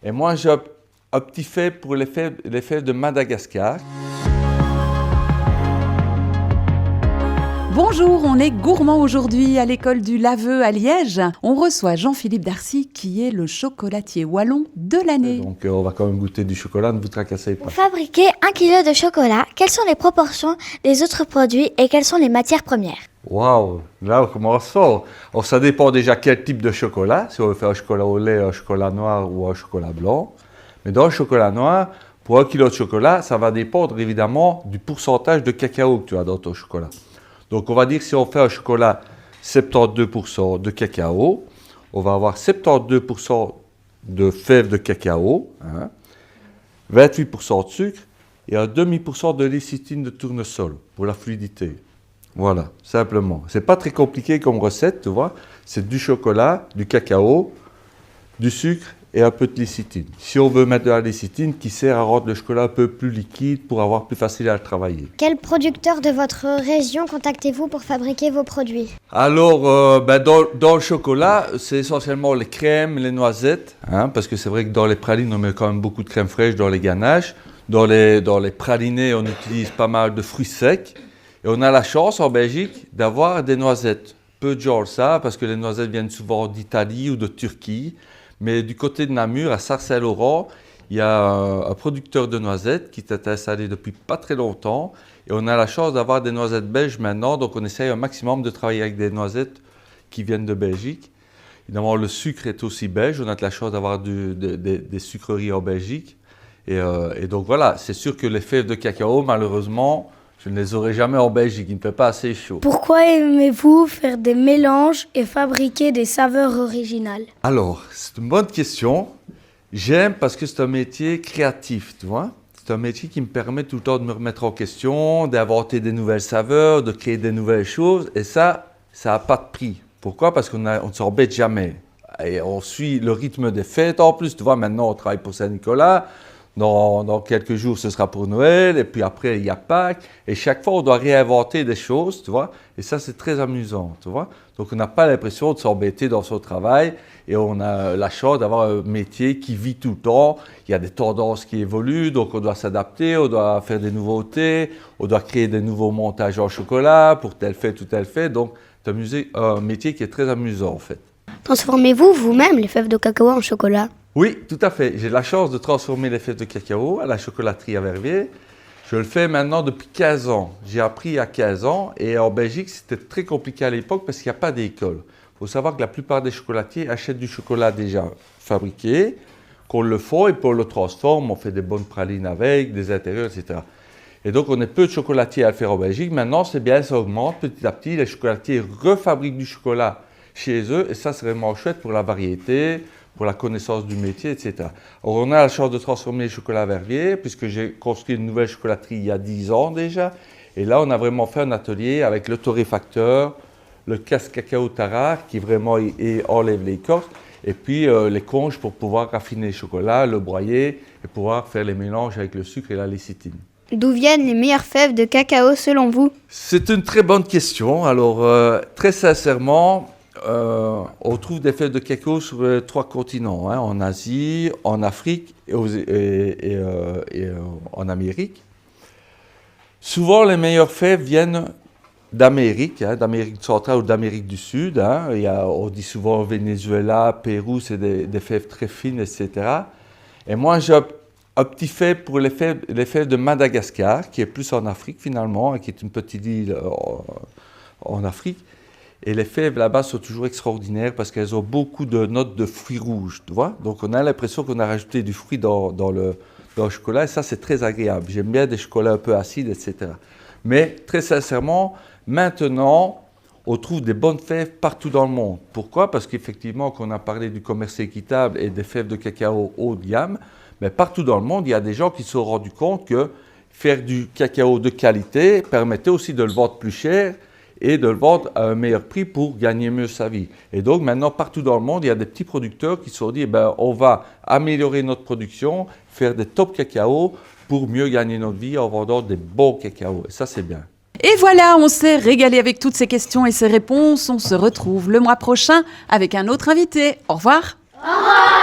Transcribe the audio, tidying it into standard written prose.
Et moi, j'ai un petit fait pour les fèves de Madagascar. Bonjour, on est gourmand aujourd'hui à l'école du Laveu à Liège. On reçoit Jean-Philippe Darcy qui est le chocolatier wallon de l'année. Donc on va quand même goûter du chocolat, ne vous tracassez pas. Pour fabriquer 1 kg de chocolat, quelles sont les proportions des autres produits et quelles sont les matières premières? Waouh, là on commence fort. Alors ça dépend déjà quel type de chocolat, si on veut faire un chocolat au lait, un chocolat noir ou un chocolat blanc. Mais dans le chocolat noir, pour 1 kg de chocolat, ça va dépendre évidemment du pourcentage de cacao que tu as dans ton chocolat. Donc on va dire que si on fait un chocolat 72% de cacao, on va avoir 72% de fèves de cacao, 28% de sucre et un demi% de lécithine de tournesol pour la fluidité. Voilà, simplement. C'est pas très compliqué comme recette, tu vois. C'est du chocolat, du cacao, du sucre et un peu de lécithine. Si on veut mettre de la lécithine qui sert à rendre le chocolat un peu plus liquide pour avoir plus facile à le travailler. Quel producteur de votre région contactez-vous pour fabriquer vos produits? Alors, dans le chocolat, c'est essentiellement les crèmes, les noisettes, parce que c'est vrai que dans les pralines, on met quand même beaucoup de crème fraîche dans les ganaches. Dans les pralinés, on utilise pas mal de fruits secs. Et on a la chance en Belgique d'avoir des noisettes. Peu de gens le savent parce que les noisettes viennent souvent d'Italie ou de Turquie. Mais du côté de Namur, à Sarcelles-Laurent, il y a un producteur de noisettes qui est installé depuis pas très longtemps. Et on a la chance d'avoir des noisettes belges maintenant. Donc on essaye un maximum de travailler avec des noisettes qui viennent de Belgique. Évidemment, le sucre est aussi belge. On a de la chance d'avoir des sucreries en Belgique. Et donc voilà, c'est sûr que les fèves de cacao, malheureusement, je ne les aurai jamais en Belgique, il ne fait pas assez chaud. Pourquoi aimez-vous faire des mélanges et fabriquer des saveurs originales? Alors, c'est une bonne question. J'aime parce que c'est un métier créatif, tu vois. C'est un métier qui me permet tout le temps de me remettre en question, d'inventer des nouvelles saveurs, de créer des nouvelles choses. Et ça n'a pas de prix. Pourquoi? Parce qu'on ne s'embête jamais. Et on suit le rythme des fêtes en plus. Tu vois, maintenant, on travaille pour Saint-Nicolas. Dans quelques jours, ce sera pour Noël, et puis après, il y a Pâques. Et chaque fois, on doit réinventer des choses, tu vois. Et ça, c'est très amusant, tu vois. Donc, on n'a pas l'impression de s'embêter dans son travail. Et on a la chance d'avoir un métier qui vit tout le temps. Il y a des tendances qui évoluent, donc on doit s'adapter, on doit faire des nouveautés, on doit créer des nouveaux montages en chocolat pour telle fête ou telle fête. Donc, c'est un métier qui est très amusant, en fait. Transformez-vous vous-même les fèves de cacao en chocolat? Oui, tout à fait. J'ai la chance de transformer les fèves de cacao à la chocolaterie à Verviers. Je le fais maintenant depuis 15 ans. J'ai appris à 15 ans et en Belgique, c'était très compliqué à l'époque parce qu'il n'y a pas d'école. Il faut savoir que la plupart des chocolatiers achètent du chocolat déjà fabriqué, qu'on le fond et puis on le transforme, on fait des bonnes pralines avec, des intérieurs, etc. Et donc, on est peu de chocolatiers à le faire en Belgique. Maintenant, c'est bien, ça augmente petit à petit. Les chocolatiers refabriquent du chocolat chez eux et ça, c'est vraiment chouette pour la variété, pour la connaissance du métier, etc. Alors, on a la chance de transformer les chocolats Verviers, puisque j'ai construit une nouvelle chocolaterie il y a 10 ans déjà. Et là, on a vraiment fait un atelier avec le torréfacteur, le casse-cacao tarare, qui vraiment enlève l'écorce, et puis les conches pour pouvoir raffiner le chocolat, le broyer, et pouvoir faire les mélanges avec le sucre et la lécithine. D'où viennent les meilleures fèves de cacao selon vous? C'est une très bonne question. Alors, très sincèrement, on trouve des fèves de cacao sur les 3 continents, en Asie, en Afrique et en Amérique. Souvent, les meilleures fèves viennent d'Amérique, d'Amérique centrale ou d'Amérique du Sud. On dit souvent Venezuela, Pérou, c'est des fèves très fines, etc. Et moi, j'ai un petit fait pour les fèves de Madagascar, qui est plus en Afrique finalement, qui est une petite île en Afrique. Et les fèves là-bas sont toujours extraordinaires parce qu'elles ont beaucoup de notes de fruits rouges, tu vois. Donc on a l'impression qu'on a rajouté du fruit dans le chocolat et ça c'est très agréable. J'aime bien des chocolats un peu acides, etc. Mais très sincèrement, maintenant, on trouve des bonnes fèves partout dans le monde. Pourquoi? Parce qu'effectivement, quand on a parlé du commerce équitable et des fèves de cacao haut de gamme, mais partout dans le monde, il y a des gens qui se sont rendus compte que faire du cacao de qualité permettait aussi de le vendre plus cher et de le vendre à un meilleur prix pour gagner mieux sa vie. Et donc maintenant, partout dans le monde, il y a des petits producteurs qui se sont dit, on va améliorer notre production, faire des top cacao pour mieux gagner notre vie en vendant des bons cacao. Et ça, c'est bien. Et voilà, on s'est régalé avec toutes ces questions et ces réponses. On se retrouve le mois prochain avec un autre invité. Au revoir. Au revoir.